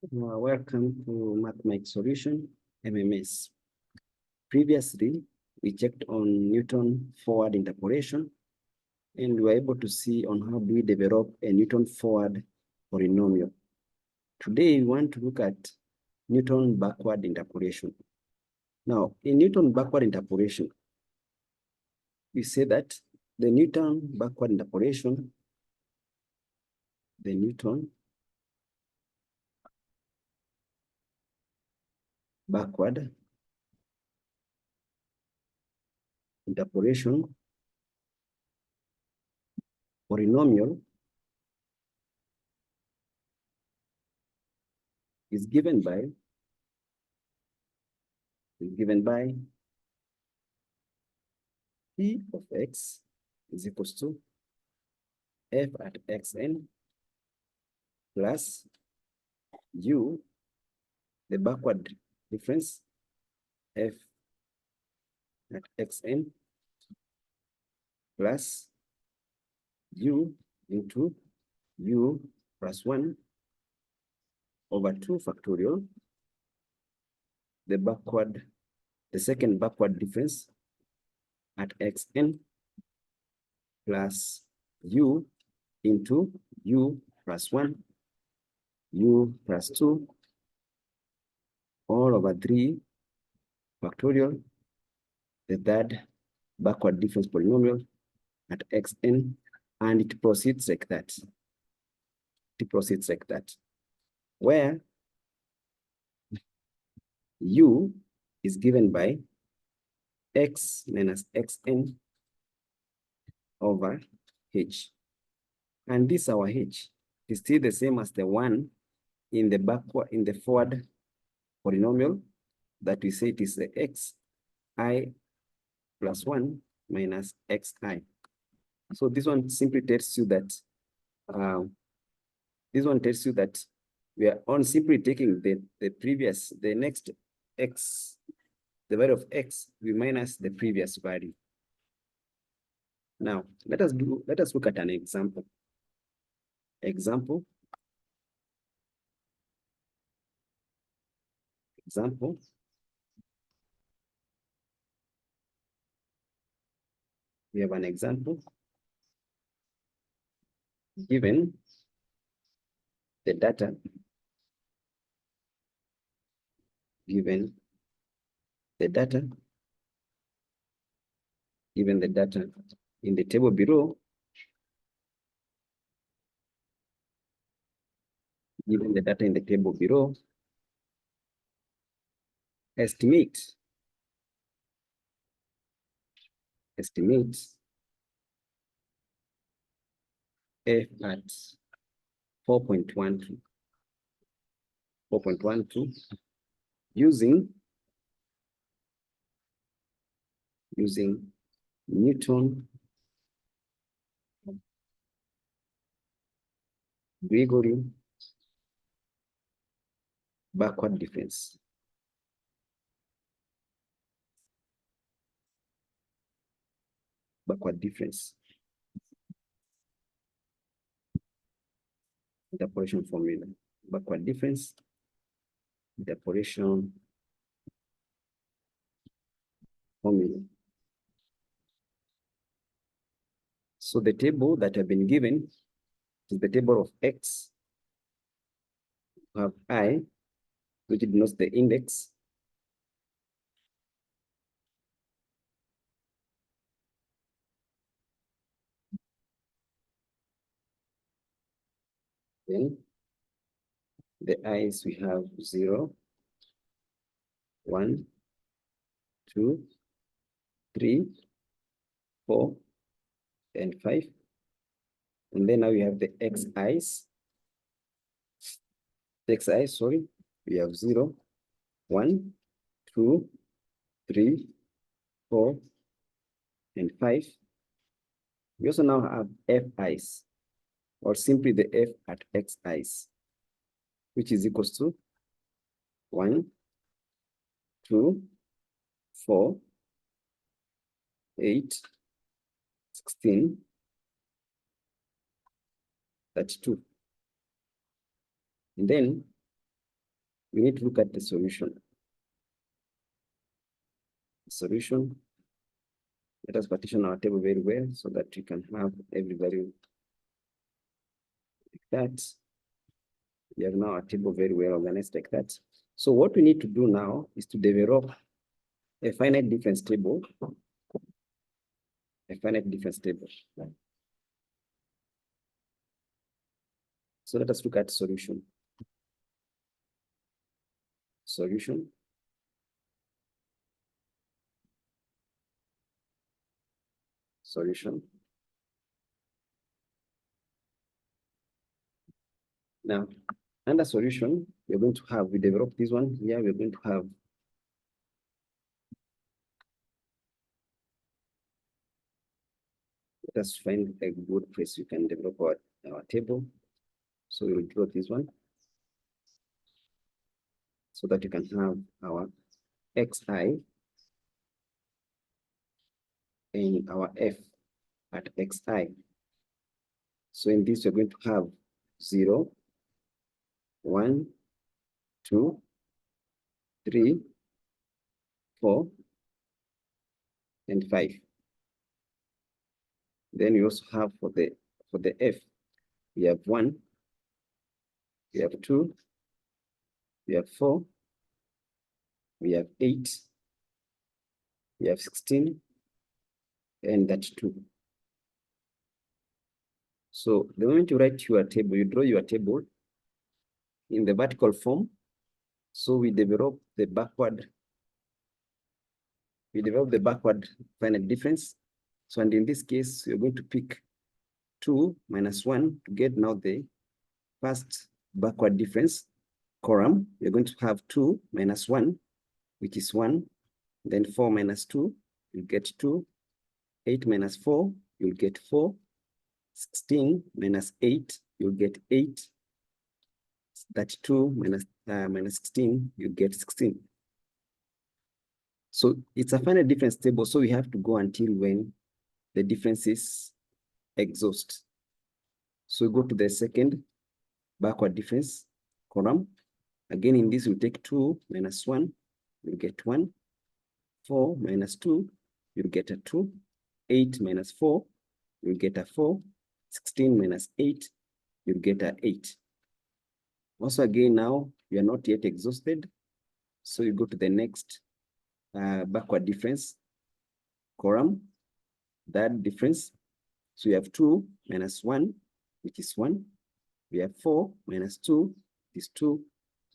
Welcome to Mathematics Solution, MMS. Previously, we checked on Newton forward interpolation, and we were able to see on how do we develop a Newton forward polynomial. Today, we want to look at Newton backward interpolation. Now, in Newton backward interpolation, we say that the Newton backward interpolation, the Newton backward interpolation polynomial is given by P of x is equals to f at xn plus u, the backward difference, f at xn plus u into u plus 1 over 2 factorial, the second backward difference at xn plus u into u plus 1, u plus 2, all over 3 factorial, the third backward difference polynomial at xn, and it proceeds like that. It proceeds like that, where u is given by x minus xn over h. And this our h is still the same as the one in the forward polynomial that we say it is the xi plus 1 minus xi. So this one simply tells you that we are on simply taking the next x, the value of x, we minus the previous value. Now, let us look at an example. Example. We have an example given the data, in the table below, estimate f at 4.12 using Newton GREGORY backward difference. Interpolation formula. Backward difference, interpolation formula. So the table that have been given is the table of x. We have I, which denotes the index. Then the i's we have 0, 1, 2, 3, 4, and 5. And then now we have the xi's. We have 0, 1, 2, 3, 4, and 5. We also now have fi's, or simply the f at xi's, which is equals to 1, 2, 4, 8, 16, 32. And then we need to look at the solution. Solution. Let us partition our table very well so that we can have every value like that. We have now a table very well organized like that. So what we need to do now is to develop a finite difference table. A finite difference table. So let us look at solution. Solution. Solution. Now, under solution, we're going to have, we develop this one here, we're going to have let us find a good place we can develop our table. So we will draw this one so that you can have our xi and our f at xi. So in this, we're going to have 0, 1, 2, 3, 4, and 5. Then we also have for the f, we have 1, we have 2, we have 4, we have 8, we have 16, and that's 2. So the moment you write your table, you draw your table in the vertical form. So we develop the backward finite difference. So, and in this case, we're going to pick 2 minus 1 to get now the first backward difference column. We're going to have 2 minus 1, which is 1. Then 4 minus 2, you'll get 2. 8 minus 4, you'll get 4. 16 minus 8, you'll get 8. 32 minus 16, you get 16. So it's a finite difference table, so we have to go until when the differences exhaust. So we go to the second backward difference column. Again, in this, we take 2 minus 1, you'll get 1. 4 minus 2, you'll get a 2. 8 minus 4, you'll get a 4. 16 minus 8, you'll get a 8. Also, again, now we are not yet exhausted. So you go to the next backward difference column, that difference. So we have 2 minus 1, which is 1. We have 4 minus 2, which is 2.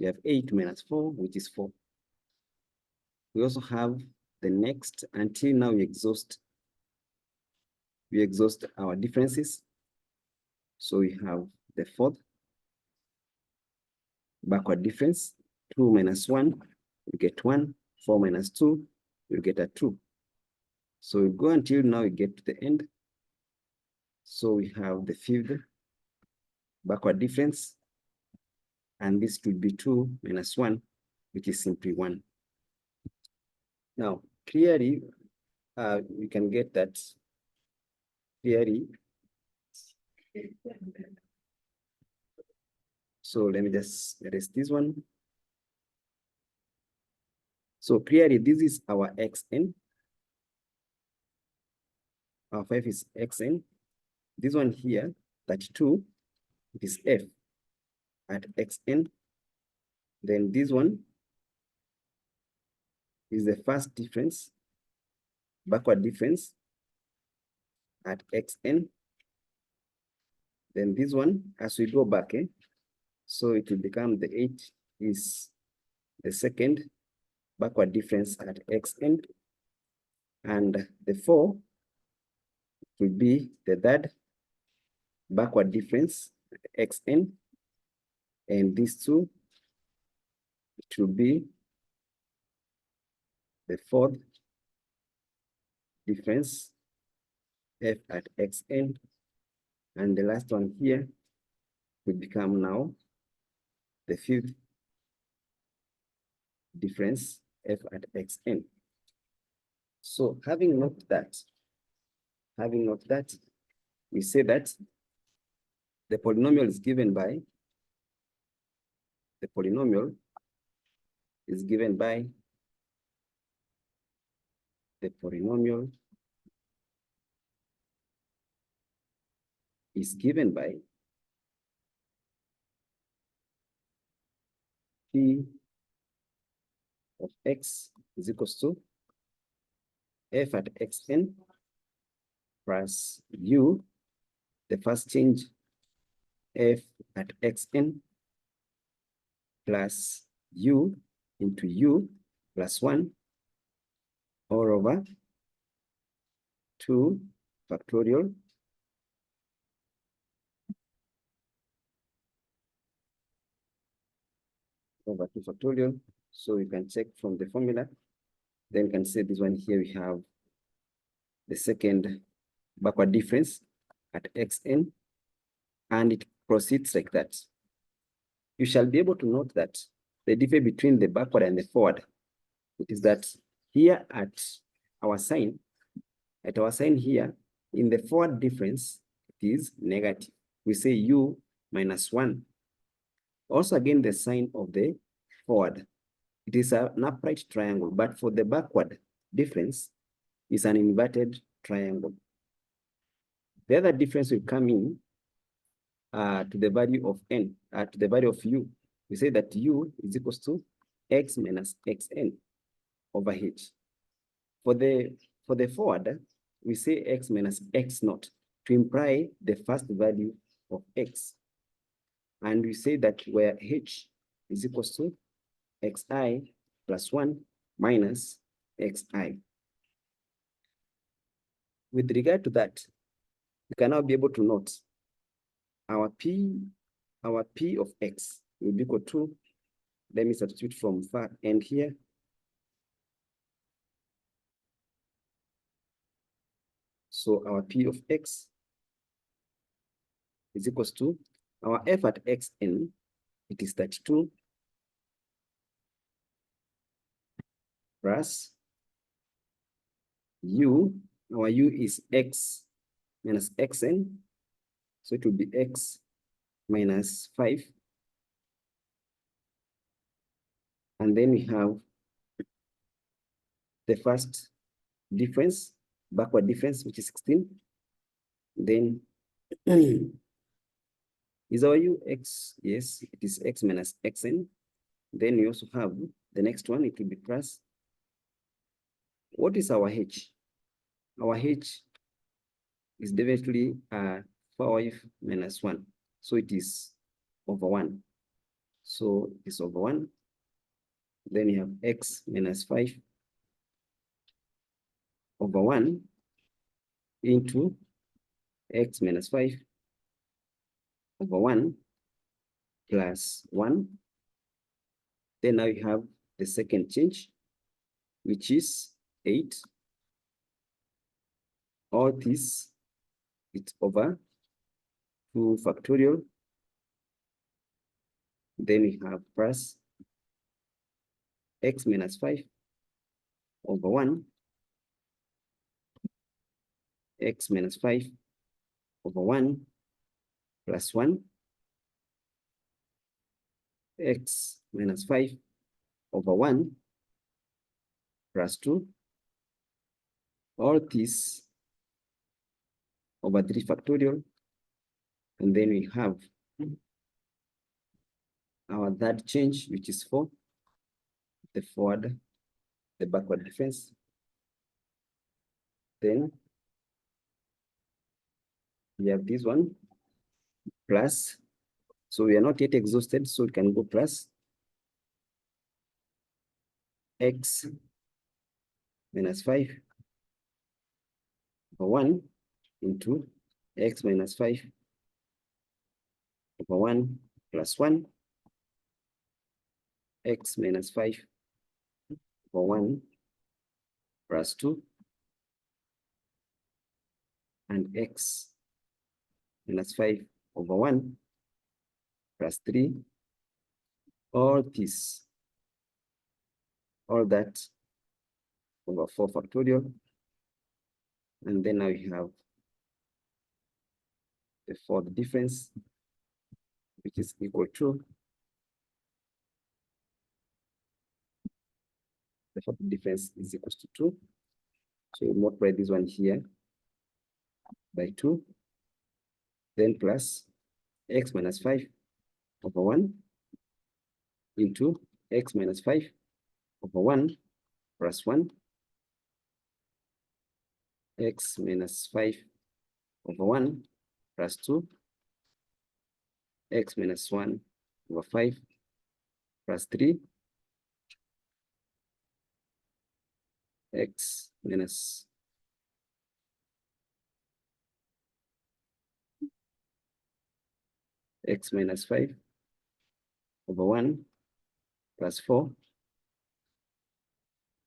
We have 8 minus 4, which is 4. We also have the next until now we exhaust our differences. So we have the fourth backward difference, 2 minus 1, you get 1. 4 minus 2, you get a 2. So we go until now we get to the end. So we have the fifth backward difference, and this would be 2 minus 1, which is simply 1. Now, clearly, we can get that clearly. So let me just erase this one. So clearly, this is our xn. Our 5 is xn. This one here, 32, it is f at xn. Then this one is the first difference, backward difference at xn. Then this one, as we go back, so it will become the 8 is the second backward difference at xn. And the 4 will be the third backward difference at xn. And these two, it will be the fourth difference f at xn. And the last one here will become now the fifth difference f at xn. So having noted that, we say that the polynomial is given by the polynomial is given by the polynomial is given by p of x is equals to f at xn plus u, the first change, f at xn plus u into u plus 1 all over 2 factorial over 2 factorial. So you can check from the formula. Then you can say this one here, we have the second backward difference at xn, and it proceeds like that. You shall be able to note that the difference between the backward and the forward, it is that here at our sign here, in the forward difference, it is negative. We say u minus 1. Also, again, the sign of the forward, it is an upright triangle, but for the backward difference, is an inverted triangle. The other difference will come in to the value of n, to the value of u. We say that u is equals to x minus xn over h. For the forward, we say x minus x naught to imply the first value of x. And we say that where h is equals to xi plus 1 minus xi. With regard to that, we can now be able to note our p of x will be equal to, let me substitute from far end here. So our p of x is equals to our f at xn, it is 32 plus u, our u is x minus xn, so it will be x minus 5. And then we have the first difference, backward difference, which is 16. Then is our u x? Yes, it is x minus xn. Then we also have the next one, it will be plus. What is our h? Our h is definitely 5 minus 1. So it is over 1. So it's over 1. Then you have x minus 5 over 1 into x minus 5 over 1 plus 1. Then now you have the second change, which is 8. All this, it's over 2 factorial. Then we have plus x minus 5 over 1, x minus 5 over 1 plus 1, x minus 5 over 1 plus 2, all this over 3 factorial. And then we have our third change, which is 4, the forward, the backward difference. Then we have this one plus, so we are not yet exhausted, so we can go plus x minus 5 over 1 into x minus 5 over 1 plus 1, x minus 5 over 1 plus 2, and x minus 5 over 1 plus 3, all this, all that over 4 factorial. And then now we have the fourth difference, which is equal to therefore the difference is equals to 2. So we multiply this one here by 2, then plus x minus 5 over 1 into x minus 5 over 1 plus 1, x minus 5 over 1 plus 2, x minus 1 over 5 plus 3, x minus x minus 5 over 1 plus 4,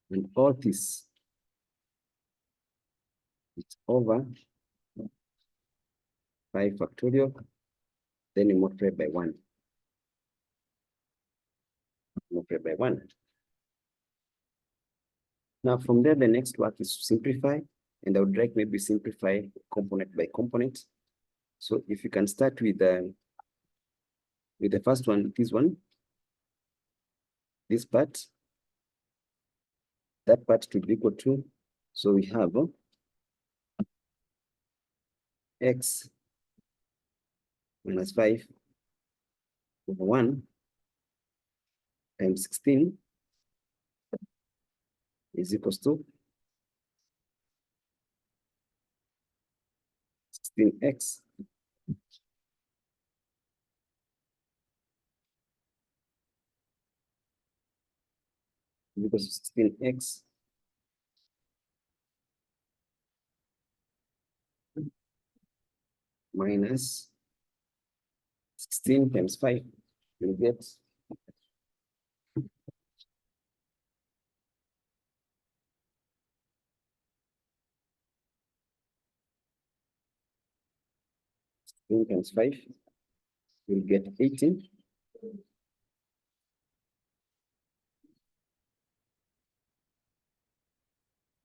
and all this it's over 5 factorial, then you multiply by 1. Multiply by 1. Now from there, the next work is to simplify, and I would like maybe simplify component by component. So if you can start with the first one, this part, that part to be equal to, so we have x minus 5 over 1 times 16 is equals to 16x equals to 16x minus 16 times 5, you'll get 16 times 5, you'll get 18.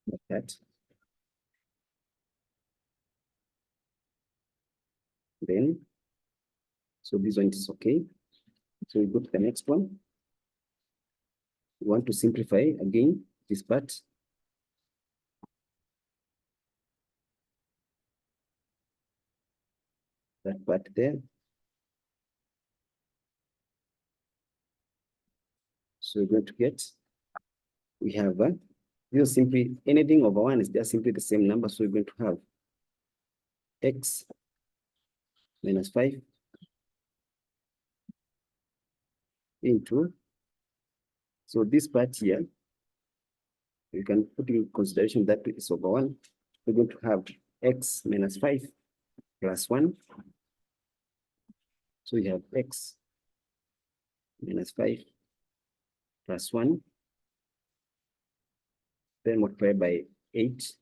Like that. Then, so this one is okay. So we go to the next one. We want to simplify again this part. That part there. So we're going to get, we have, this is simply anything over 1 is just simply the same number. So we're going to have x minus 5 into, so this part here, you can put in consideration that it's over 1. We're going to have x minus 5 plus 1. So we have x minus 5 plus 1, then multiply by 8.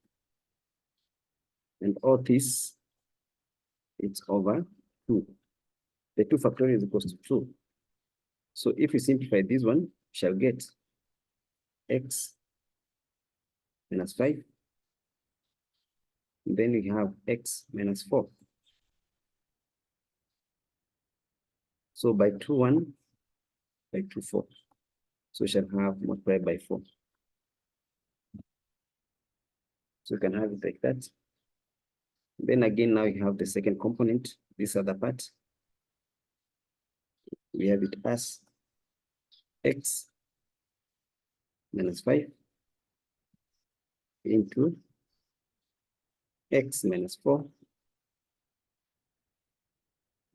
And all this, it's over 2. The 2 factorial is equals to 2. So if we simplify this one, we shall get x minus 5. And then we have x minus 4. So by 2, 1, by 2, 4. So we shall have multiplied by 4. So you can have it like that. Then again, now you have the second component, this other part. We have it as x minus 5 into x minus 4,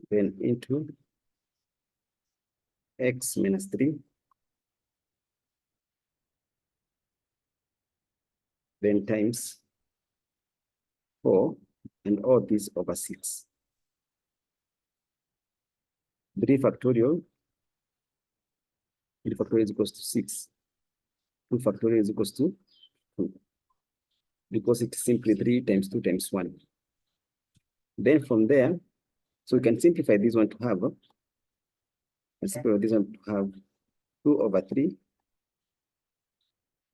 then into x minus 3, then times 4, and all this over 6. 3 factorial, 3 factorial is equals to 6. 2 factorial is equals to 2. Because it's simply 3 times 2 times 1. Then from there, so we can simplify this one to have, and simplify this one to have 2 over 3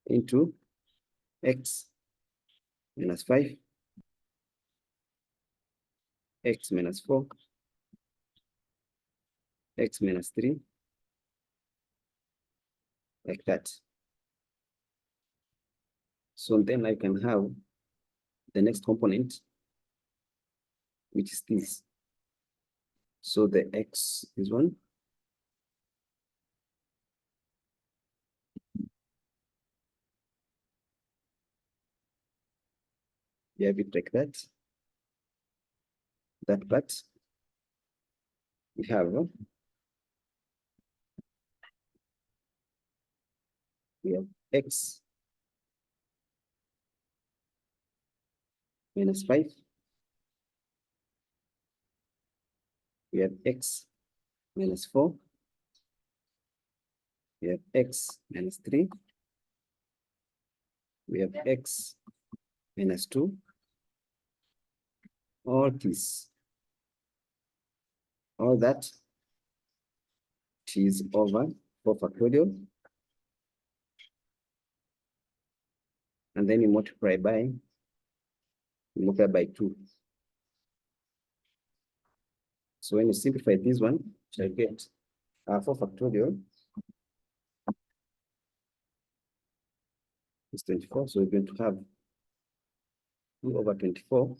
into x minus 5, x minus 4, x minus 3, like that. So then I can have the next component, which is this. So the x is 1. We have it like that. That part. We have x minus 5. We have x minus 4. We have x minus 3. We have x minus 2. All this, all that is over 4 factorial. And then you multiply by 2. So when you simplify this one, you shall get 4 factorial is 24. So we're going to have 2 over 24,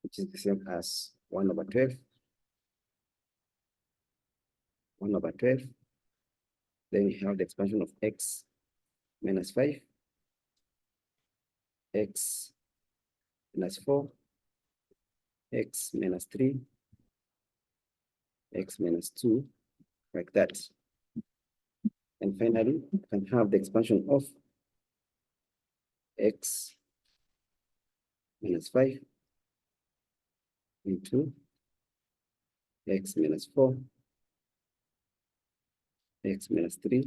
which is the same as 1 over 12. 1 over 12. Then we have the expansion of x minus 5, x minus 4, x minus 3, x minus 2, like that. And finally, we can have the expansion of x minus 5 into x minus 4, x minus 3,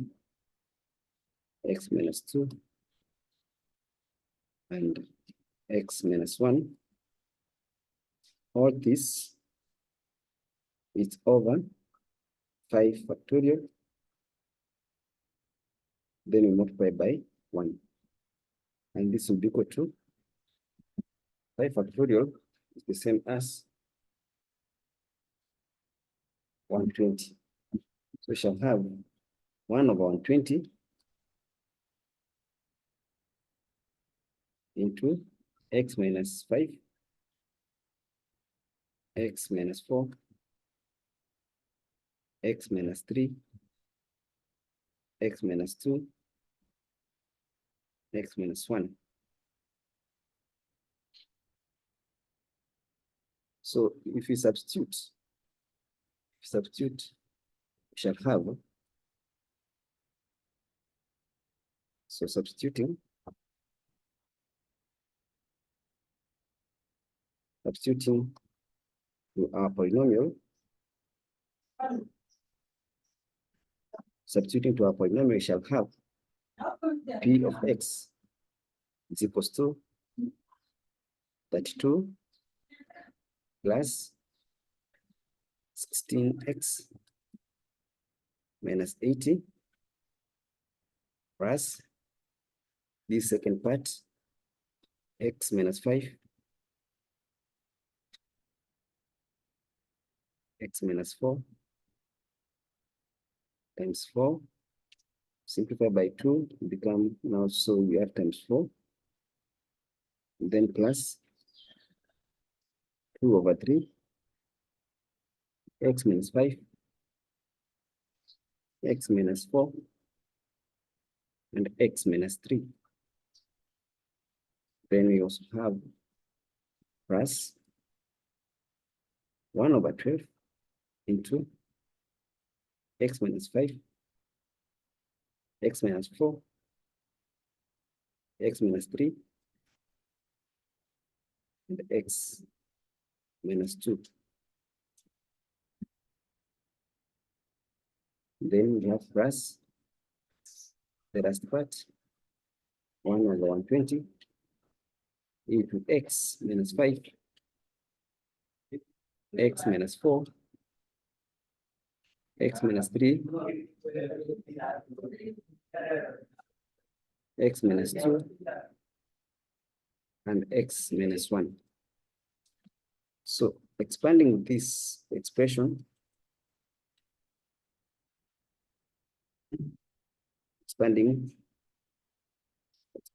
x minus 2, and x minus 1. All this is over 5 factorial. Then we multiply by 1. And this will be equal to 5 factorial is the same as 120. So we shall have 1 over 120 into x minus 5, x minus 4, x minus 3, x minus 2, x minus 1. So if we substitute, we shall have, so substituting to our polynomial, we shall have p of x is equals to 32 plus 16x minus 80 plus this second part, x minus 5, x minus 4 times 4, simplify by 2, become now, so we have times 4, then plus 2 over 3, x minus 5, x minus 4, and x minus 3. Then we also have plus 1 over 12 into x minus 5, x minus 4, x minus 3, and x minus 2. Then we have plus the last part, 1 over 120 into x minus 5, x minus 4, x minus 3, x minus 2, and x minus 1. So expanding this expression, expanding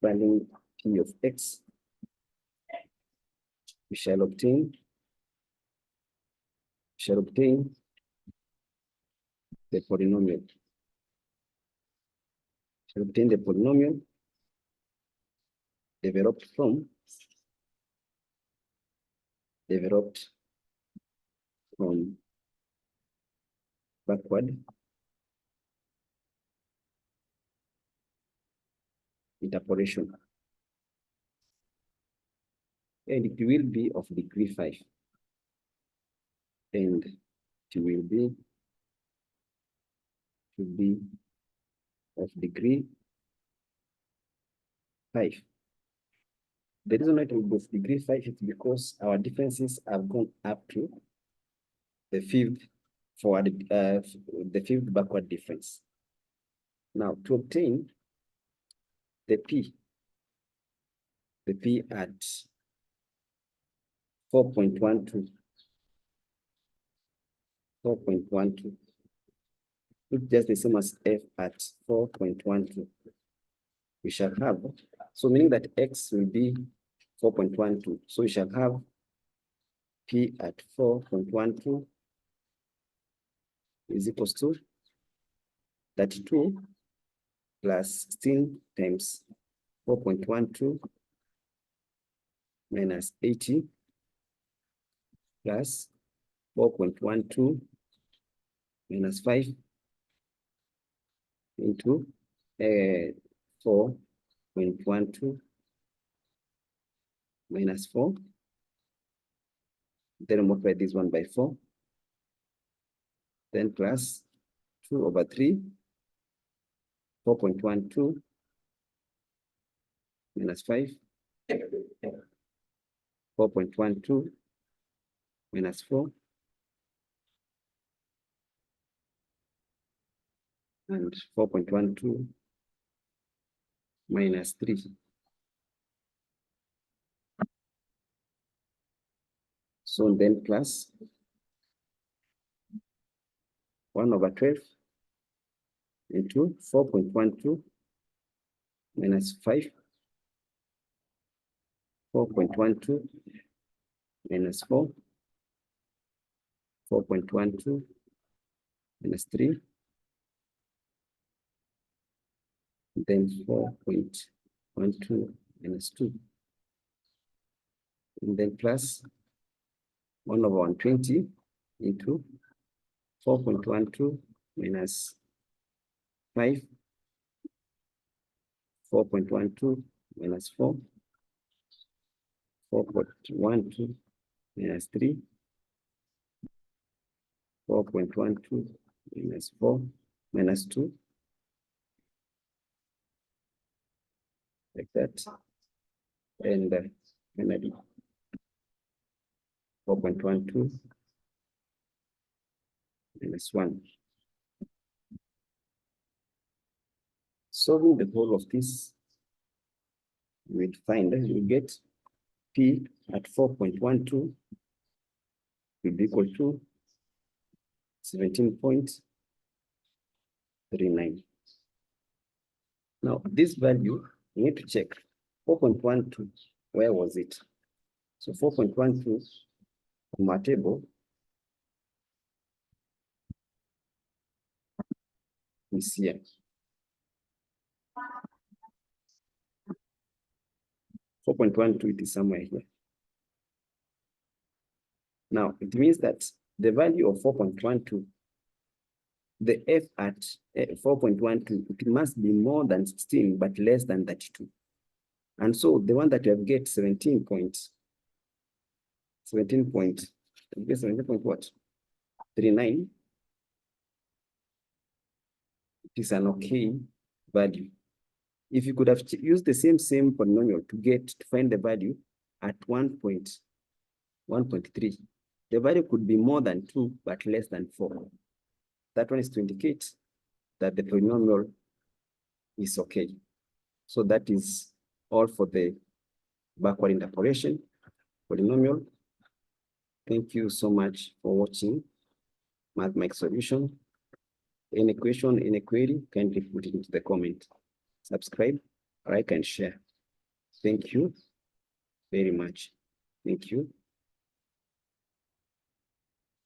finding P of X, we shall obtain the polynomial. Shall obtain the polynomial developed from backward interpolation, and it will be of degree 5, and it will be of degree 5. The reason why it will be of degree 5 is because our differences have gone up to the fifth backward difference. Now, to obtain the P at 4.12, it's just the same as F at 4.12. We shall have, so meaning that X will be 4.12. So we shall have P at 4.12 is equals to 32 plus 16 times 4.12 minus 80 plus 4.12 minus 5 into 4.12 minus 4. Then multiply this one by 4. Then plus 2 over 3, 4.12 minus 5, 4.12 minus 4, and 4.12 minus 3. So then plus 1 over 12 into 4.12 minus 5, 4.12 minus 4, 4.12 minus 3, then 4.12 minus 2, and then plus 1 over 120 into 4.12 minus 5, 4.12 minus 4, 4.12 minus 3, 4.12 minus 4 minus 2, like that, and finally 4.12 minus 1. Solving the whole of this, we'd find that we get P at 4.12 will be equal to 17.39. Now, this value, we need to check 4.12, where was it? So 4.12 from our table is here. 4.12, it is somewhere here. Now, it means that the value of 4.12, the F at 4.12, it must be more than 16, but less than 32. And so the one that you have get 17 point what? 39, it is an okay value. If you could have used the same polynomial to find the value at 1.3, the value could be more than 2, but less than 4. That one is to indicate that the polynomial is okay. So that is all for the backward interpolation polynomial. Thank you so much for watching Mathematics Solution. Any question, any query, kindly put it into the comment. Subscribe, like, and share. Thank you very much. Thank you.